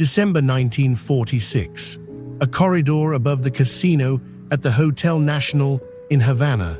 December 1946. A corridor above the casino at the Hotel Nacional in Havana.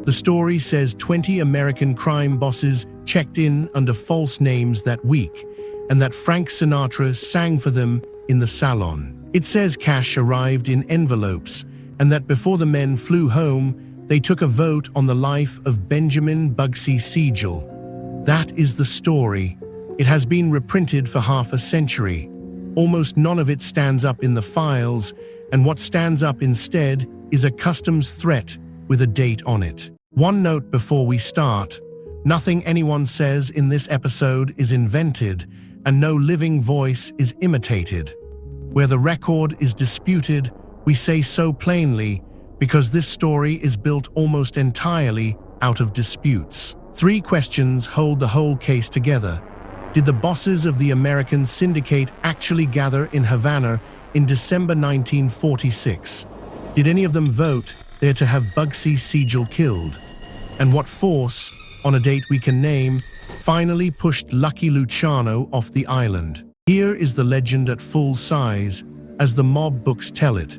The story says 20 American crime bosses checked in under false names that week, and that Frank Sinatra sang for them in the salon. It says cash arrived in envelopes, and that before the men flew home, they took a vote on the life of Benjamin Bugsy Siegel. That is the story. It has been reprinted for half a century. Almost none of it stands up in the files, and what stands up instead is a customs threat with a date on it. One note before we start: nothing anyone says in this episode is invented, and no living voice is imitated. Where the record is disputed, we say so plainly, because this story is built almost entirely out of disputes. 3 questions hold the whole case together. Did the bosses of the American syndicate actually gather in Havana in December 1946? Did any of them vote there to have Bugsy Siegel killed? And what force, on a date we can name, finally pushed Lucky Luciano off the island? Here is the legend at full size, as the mob books tell it.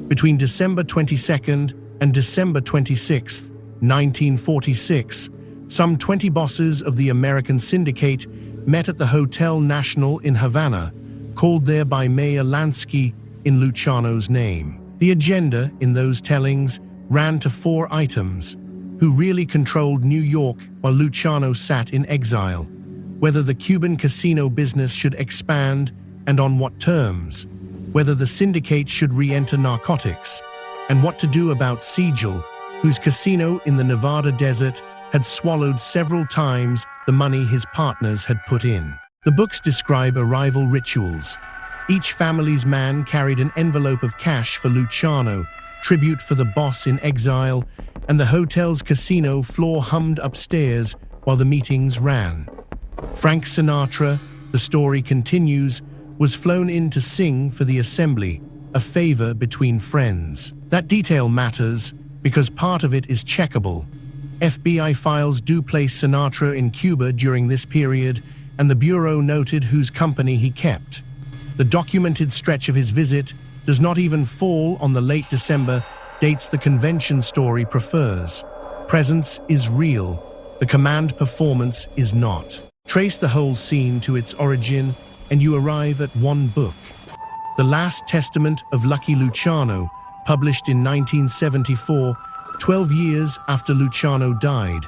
Between December 22nd and December 26th, 1946, some 20 bosses of the American syndicate met at the Hotel Nacional in Havana, called there by Mayor Lansky in Luciano's name. The agenda in those tellings ran to 4 items: who really controlled New York while Luciano sat in exile, whether the Cuban casino business should expand and on what terms, whether the syndicate should re-enter narcotics, and what to do about Siegel, whose casino in the Nevada desert had swallowed several times the money his partners had put in. The books describe arrival rituals. Each family's man carried an envelope of cash for Luciano, tribute for the boss in exile, and the hotel's casino floor hummed upstairs while the meetings ran. Frank Sinatra, the story continues, was flown in to sing for the assembly, a favor between friends. That detail matters because part of it is checkable. FBI files do place Sinatra in Cuba during this period, and the Bureau noted whose company he kept. The documented stretch of his visit does not even fall on the late December dates the convention story prefers. Presence is real, the command performance is not. Trace the whole scene to its origin, and you arrive at one book. The Last Testament of Lucky Luciano, published in 1974, 12 years after Luciano died,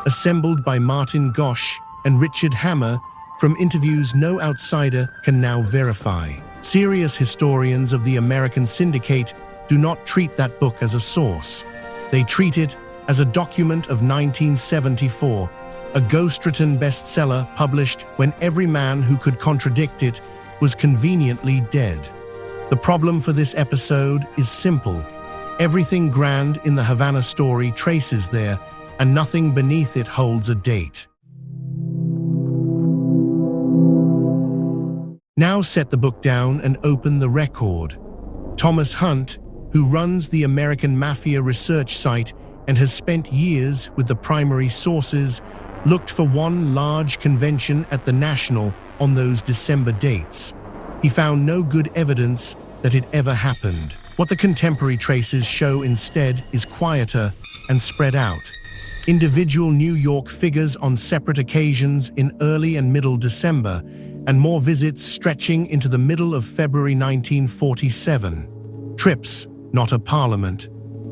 assembled by Martin Gosch and Richard Hammer from interviews no outsider can now verify. Serious historians of the American syndicate do not treat that book as a source. They treat it as a document of 1974, a ghostwritten bestseller published when every man who could contradict it was conveniently dead. The problem for this episode is simple. Everything grand in the Havana story traces there, and nothing beneath it holds a date. Now set the book down and open the record. Thomas Hunt, who runs the American Mafia research site and has spent years with the primary sources, looked for one large convention at the National on those December dates. He found no good evidence that it ever happened. What the contemporary traces show instead is quieter and spread out. Individual New York figures on separate occasions in early and middle December, and more visits stretching into the middle of February 1947. Trips, not a parliament.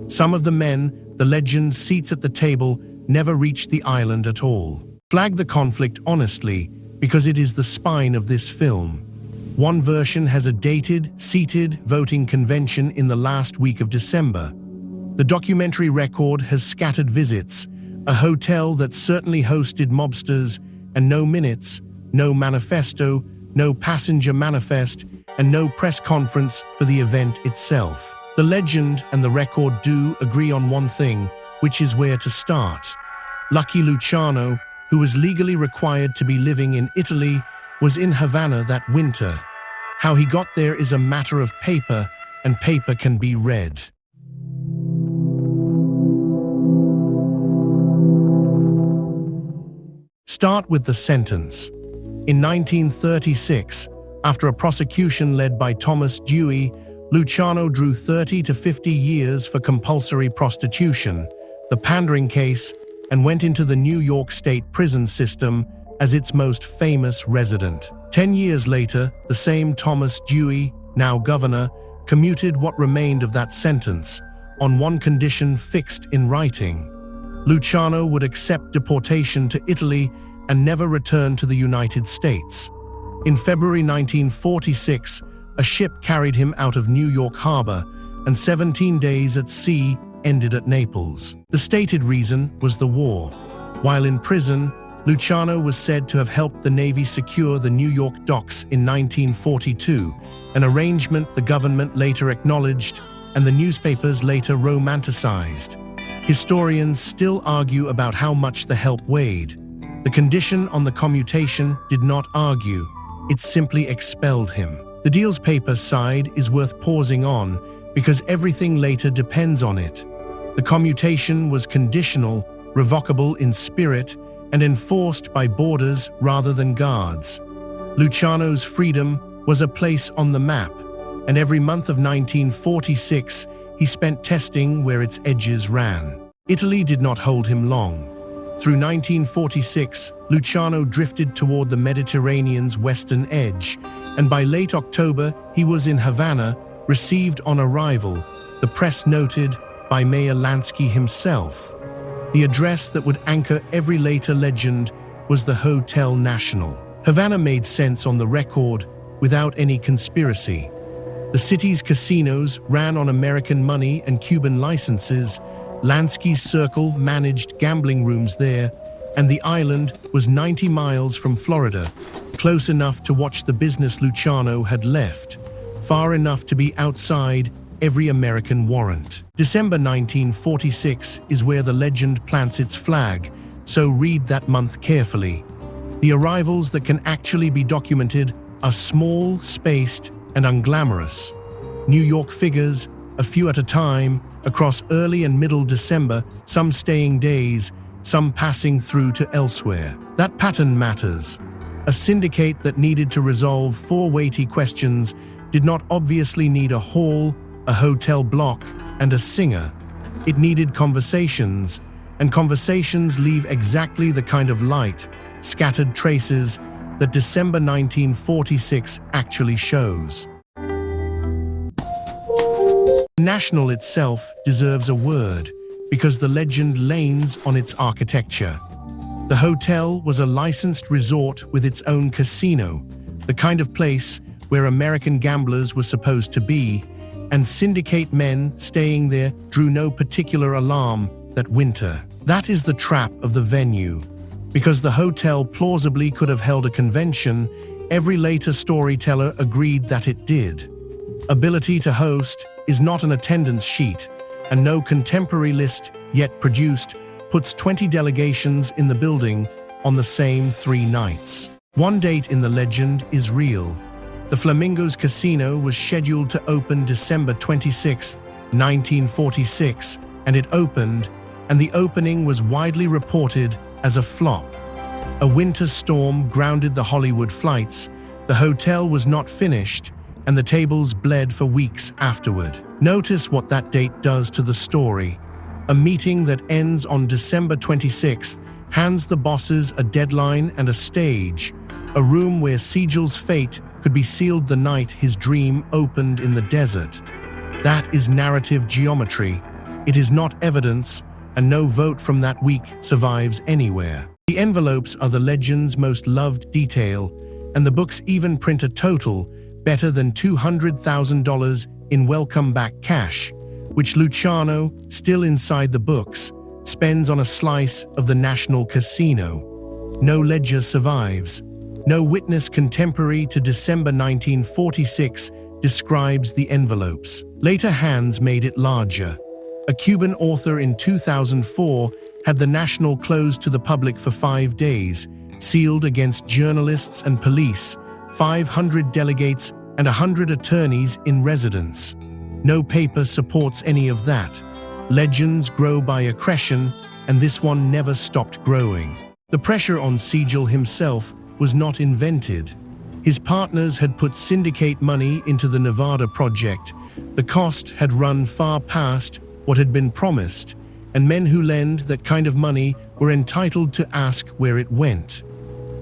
Some of the men, the legend's seats at the table, never reached the island at all. Flag the conflict honestly, because it is the spine of this film. One version has a dated, seated voting convention in the last week of December. The documentary record has scattered visits, a hotel that certainly hosted mobsters, and no minutes, no manifesto, no passenger manifest, and no press conference for the event itself. The legend and the record do agree on one thing, which is where to start. Lucky Luciano, who was legally required to be living in Italy, was in Havana that winter. How he got there is a matter of paper, and paper can be read. Start with the sentence. In 1936, After a prosecution led by Thomas Dewey, Luciano drew 30 to 50 years for compulsory prostitution, the pandering case, and went into the New York State prison system as its most famous resident. 10 years later, the same Thomas Dewey, now governor, commuted what remained of that sentence, on one condition fixed in writing. Luciano would accept deportation to Italy and never return to the United States. In February 1946, a ship carried him out of New York Harbor, and 17 days at sea ended at Naples. The stated reason was the war. While in prison, Luciano was said to have helped the Navy secure the New York docks in 1942, an arrangement the government later acknowledged and the newspapers later romanticized. Historians still argue about how much the help weighed. The condition on the commutation did not argue, it simply expelled him. The deal's paper side is worth pausing on because everything later depends on it. The commutation was conditional, revocable in spirit, and enforced by borders rather than guards. Luciano's freedom was a place on the map, and every month of 1946 he spent testing where its edges ran. Italy did not hold him long. Through 1946, Luciano drifted toward the Mediterranean's western edge, and by late October he was in Havana, received on arrival, the press noted, by Mayor Lansky himself. The address that would anchor every later legend was the Hotel Nacional. Havana made sense on the record without any conspiracy. The city's casinos ran on American money and Cuban licenses. Lansky's circle managed gambling rooms there, and the island was 90 miles from Florida, close enough to watch the business Luciano had left, far enough to be outside every American warrant. December 1946 is where the legend plants its flag, so read that month carefully. The arrivals that can actually be documented are small, spaced, and unglamorous. New York figures, a few at a time, across early and middle December, some staying days, some passing through to elsewhere. That pattern matters. A syndicate that needed to resolve 4 weighty questions did not obviously need a hall, a hotel block, and a singer. It needed conversations, and conversations leave exactly the kind of light, scattered traces that December 1946 actually shows. National itself deserves a word because the legend lanes on its architecture. The hotel was a licensed resort with its own casino, the kind of place where American gamblers were supposed to be, and syndicate men staying there drew no particular alarm that winter. That is the trap of the venue. Because the hotel plausibly could have held a convention, every later storyteller agreed that it did. Ability to host is not an attendance sheet, and no contemporary list yet produced puts 20 delegations in the building on the same 3 nights. One date in the legend is real. The Flamingos Casino was scheduled to open December 26, 1946, and it opened, and the opening was widely reported as a flop. A winter storm grounded the Hollywood flights, the hotel was not finished, and the tables bled for weeks afterward. Notice what that date does to the story. A meeting that ends on December 26th hands the bosses a deadline and a stage, a room where Siegel's fate could be sealed the night his dream opened in the desert. That is narrative geometry. It is not evidence, and no vote from that week survives anywhere. The envelopes are the legend's most loved detail, and the books even print a total better than $200,000 in welcome-back cash, which Luciano, still inside the books, spends on a slice of the National Casino. No ledger survives. No witness contemporary to December 1946 describes the envelopes. Later hands made it larger. A Cuban author in 2004 had the National closed to the public for 5 days, sealed against journalists and police, 500 delegates and 100 attorneys in residence. No paper supports any of that. Legends grow by accretion, and this one never stopped growing. The pressure on Siegel himself was not invented. His partners had put syndicate money into the Nevada project. The cost had run far past what had been promised, and men who lend that kind of money were entitled to ask where it went.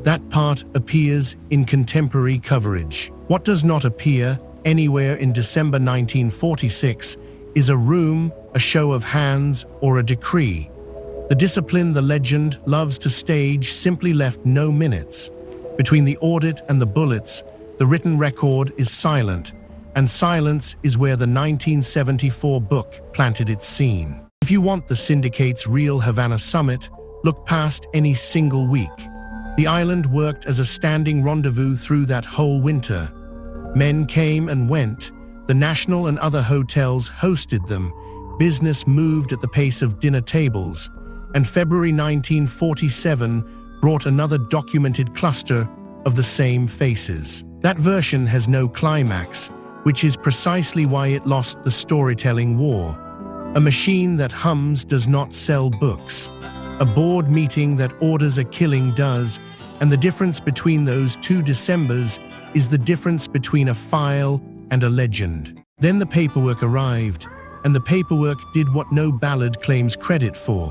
That part appears in contemporary coverage. What does not appear anywhere in December 1946 is a room, a show of hands, or a decree. The discipline the legend loves to stage simply left no minutes. Between the audit and the bullets, the written record is silent, and silence is where the 1974 book planted its scene. If you want the syndicate's real Havana summit, look past any single week. The island worked as a standing rendezvous through that whole winter. Men came and went. The National and other hotels hosted them. Business moved at the pace of dinner tables. And February 1947 brought another documented cluster of the same faces. That version has no climax, which is precisely why it lost the storytelling war. A machine that hums does not sell books. A board meeting that orders a killing does, and the difference between those two Decembers is the difference between a file and a legend. Then the paperwork arrived, and the paperwork did what no ballad claims credit for.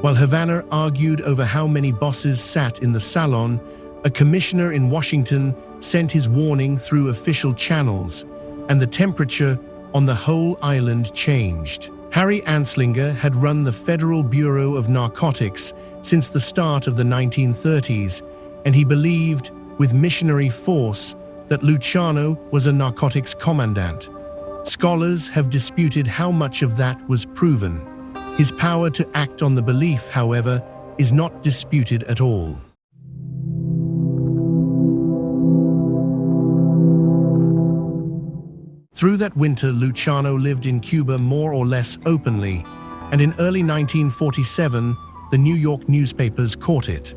While Havana argued over how many bosses sat in the salon, a commissioner in Washington sent his warning through official channels, and the temperature on the whole island changed. Harry Anslinger had run the Federal Bureau of Narcotics since the start of the 1930s, and he believed, with missionary force, that Luciano was a narcotics commandant. Scholars have disputed how much of that was proven. His power to act on the belief, however, is not disputed at all. Through that winter, Luciano lived in Cuba more or less openly, and in early 1947, the New York newspapers caught it.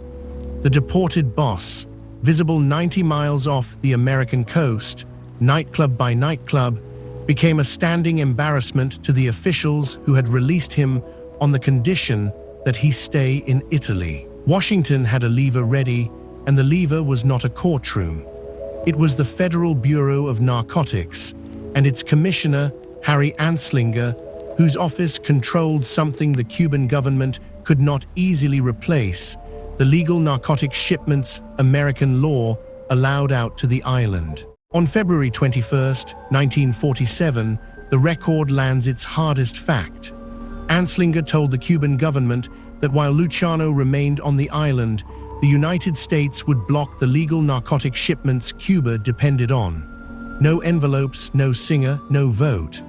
The deported boss, visible 90 miles off the American coast, nightclub by nightclub, became a standing embarrassment to the officials who had released him on the condition that he stay in Italy. Washington had a lever ready, and the lever was not a courtroom. It was the Federal Bureau of Narcotics, and its commissioner, Harry Anslinger, whose office controlled something the Cuban government could not easily replace: the legal narcotic shipments American law allowed out to the island. On February 21, 1947, the record lands its hardest fact. Anslinger told the Cuban government that while Luciano remained on the island, the United States would block the legal narcotic shipments Cuba depended on. No envelopes, no singer, no vote.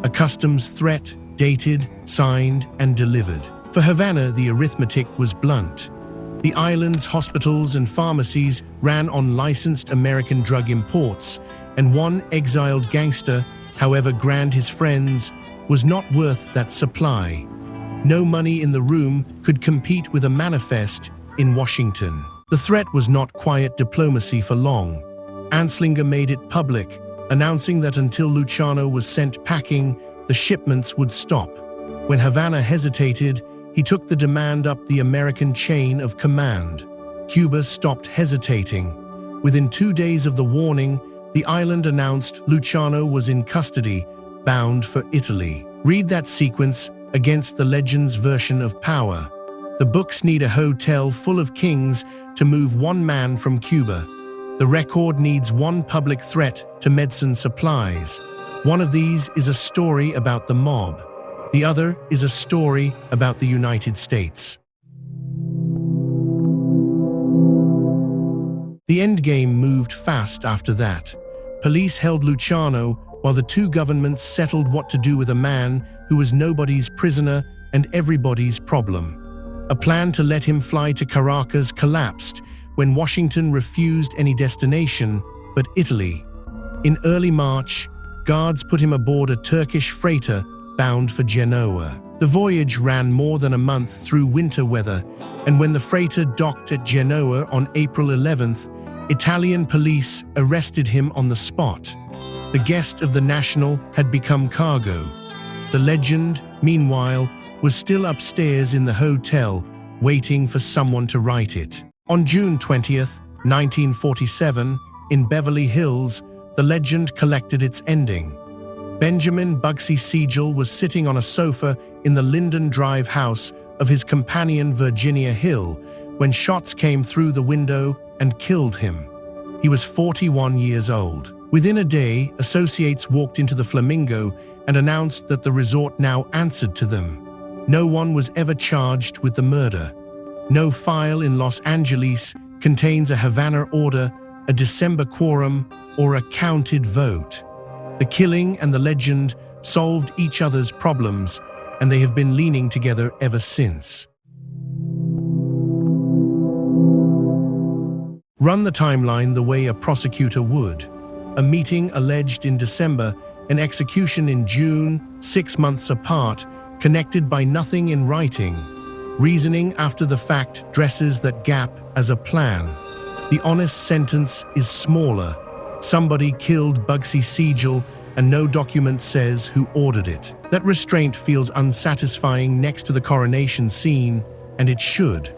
A customs threat, dated, signed, and delivered. For Havana, the arithmetic was blunt. The island's hospitals and pharmacies ran on licensed American drug imports, and one exiled gangster, however grand his friends, was not worth that supply. No money in the room could compete with a manifest in Washington. The threat was not quiet diplomacy for long. Anslinger made it public, announcing that until Luciano was sent packing, the shipments would stop. When Havana hesitated, he took the demand up the American chain of command. Cuba stopped hesitating. Within 2 days of the warning, the island announced Luciano was in custody, bound for Italy. Read that sequence against the legend's version of power. The books need a hotel full of kings to move one man from Cuba. The record needs one public threat to medicine supplies. One of these is a story about the mob. The other is a story about the United States. The endgame moved fast after that. Police held Luciano while the two governments settled what to do with a man who was nobody's prisoner and everybody's problem. A plan to let him fly to Caracas collapsed when Washington refused any destination but Italy. In early March, guards put him aboard a Turkish freighter bound for Genoa. The voyage ran more than a month through winter weather, and when the freighter docked at Genoa on April 11th, Italian police arrested him on the spot. The guest of the National had become cargo. The legend, meanwhile, was still upstairs in the hotel, waiting for someone to write it. On June 20th, 1947, in Beverly Hills, the legend collected its ending. Benjamin Bugsy Siegel was sitting on a sofa in the Linden Drive house of his companion Virginia Hill when shots came through the window and killed him. He was 41 years old. Within a day, associates walked into the Flamingo and announced that the resort now answered to them. No one was ever charged with the murder. No file in Los Angeles contains a Havana order, a December quorum, or a counted vote. The killing and the legend solved each other's problems, and they have been leaning together ever since. Run the timeline the way a prosecutor would. A meeting alleged in December, an execution in June, 6 months apart, connected by nothing in writing. Reasoning after the fact dresses that gap as a plan. The honest sentence is smaller. Somebody killed Bugsy Siegel and no document says who ordered it. That restraint feels unsatisfying next to the coronation scene, and it should.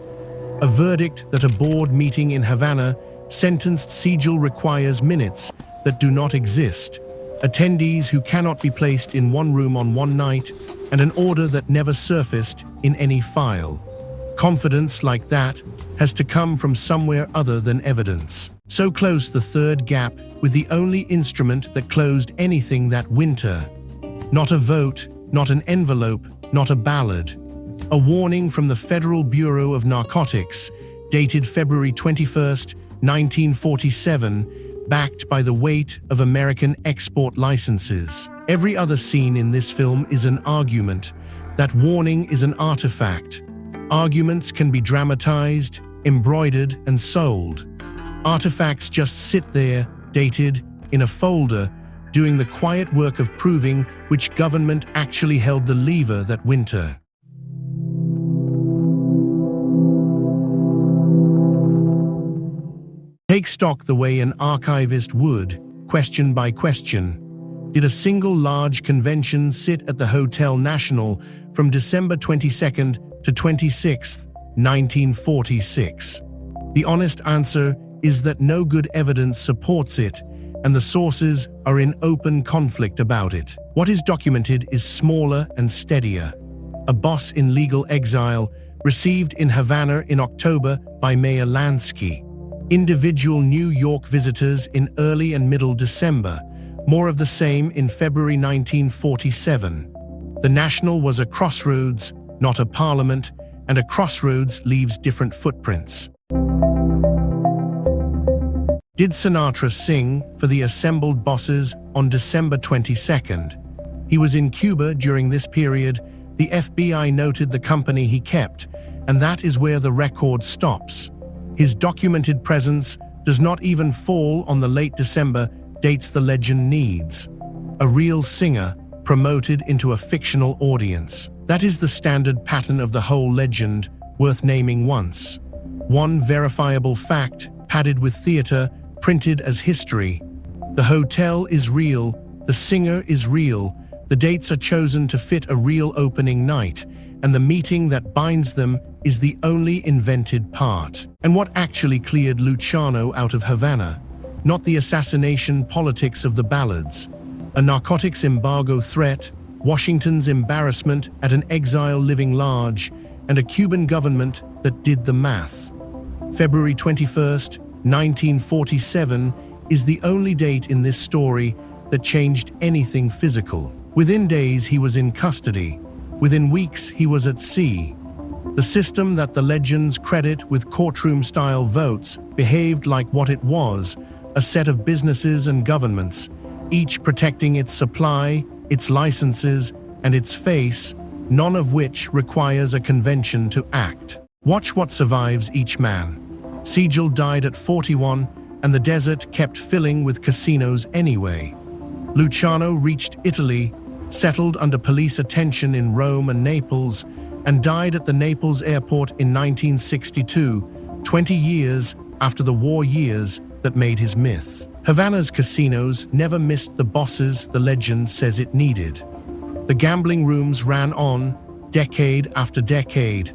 A verdict that a board meeting in Havana sentenced Siegel requires minutes that do not exist, attendees who cannot be placed in one room on one night, and an order that never surfaced in any file. Confidence like that has to come from somewhere other than evidence. So close the third gap with the only instrument that closed anything that winter. Not a vote, not an envelope, not a ballad. A warning from the Federal Bureau of Narcotics, dated February 21, 1947, backed by the weight of American export licenses. Every other scene in this film is an argument. That warning is an artifact. Arguments can be dramatized, embroidered, and sold. Artifacts just sit there, dated, in a folder, doing the quiet work of proving which government actually held the lever that winter. Take stock the way an archivist would, question by question. Did a single large convention sit at the Hotel Nacional from December 22nd to 26th, 1946? The honest answer is that no good evidence supports it, and the sources are in open conflict about it. What is documented is smaller and steadier. A boss in legal exile, received in Havana in October by Mayor Lansky. Individual New York visitors in early and middle December. More of the same in February 1947. The National was a crossroads, not a parliament, and a crossroads leaves different footprints. Did Sinatra sing for the assembled bosses on December 22nd? He was in Cuba during this period. The FBI noted the company he kept, and that is where the record stops. His documented presence does not even fall on the late December dates the legend needs. A real singer promoted into a fictional audience. That is the standard pattern of the whole legend, worth naming once. One verifiable fact, padded with theater, printed as history. The hotel is real, the singer is real, the dates are chosen to fit a real opening night, and the meeting that binds them is the only invented part. And what actually cleared Luciano out of Havana? Not the assassination politics of the ballads. A narcotics embargo threat, Washington's embarrassment at an exile living large, and a Cuban government that did the math. February 21st, 1947 is the only date in this story that changed anything physical. Within days he was in custody. Within weeks he was at sea. The system that the legends credit with courtroom-style votes behaved like what it was, a set of businesses and governments, each protecting its supply, its licenses, and its face, none of which requires a convention to act. Watch what survives each man. Siegel died at 41, and the desert kept filling with casinos anyway. Luciano reached Italy, settled under police attention in Rome and Naples, and died at the Naples airport in 1962, 20 years after the war years that made his myth. Havana's casinos never missed the bosses the legend says it needed. The gambling rooms ran on, decade after decade,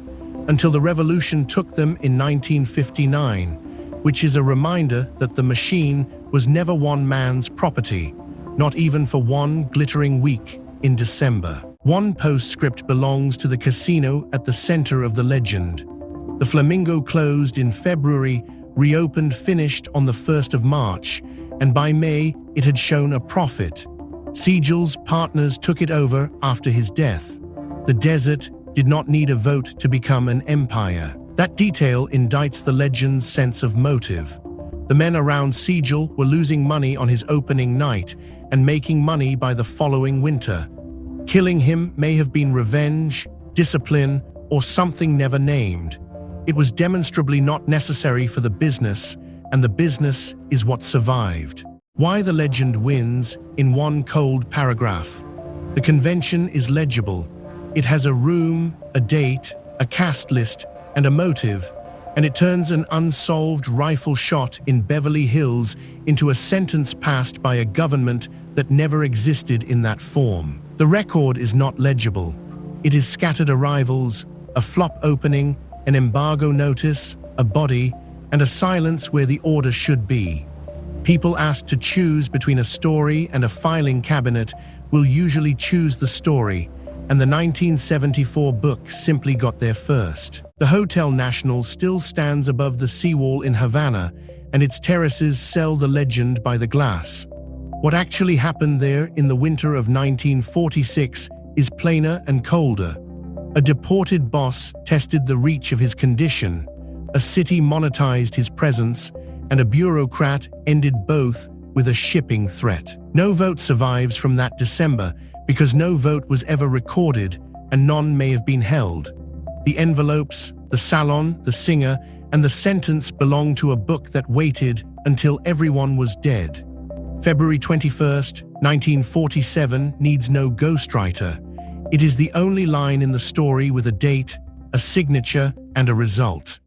until the revolution took them in 1959, which is a reminder that the machine was never one man's property, not even for one glittering week in December. One postscript belongs to the casino at the center of the legend. The Flamingo closed in February, reopened finished on the 1st of March, and by May it had shown a profit. Siegel's partners took it over after his death. The desert did not need a vote to become an empire. That detail indicts the legend's sense of motive. The men around Siegel were losing money on his opening night and making money by the following winter. Killing him may have been revenge, discipline, or something never named. It was demonstrably not necessary for the business, and the business is what survived. Why the legend wins in one cold paragraph. The convention is legible. It has a room, a date, a cast list, and a motive, and it turns an unsolved rifle shot in Beverly Hills into a sentence passed by a government that never existed in that form. The record is not legible. It is scattered arrivals, a flop opening, an embargo notice, a body, and a silence where the order should be. People asked to choose between a story and a filing cabinet will usually choose the story, and the 1974 book simply got there first. The Hotel Nacional still stands above the seawall in Havana, and its terraces sell the legend by the glass. What actually happened there in the winter of 1946 is plainer and colder. A deported boss tested the reach of his condition, a city monetized his presence, and a bureaucrat ended both with a shipping threat. No vote survives from that December because no vote was ever recorded and none may have been held. The envelopes, the salon, the singer, and the sentence belong to a book that waited until everyone was dead. February 21st, 1947 needs no ghostwriter. It is the only line in the story with a date, a signature, and a result.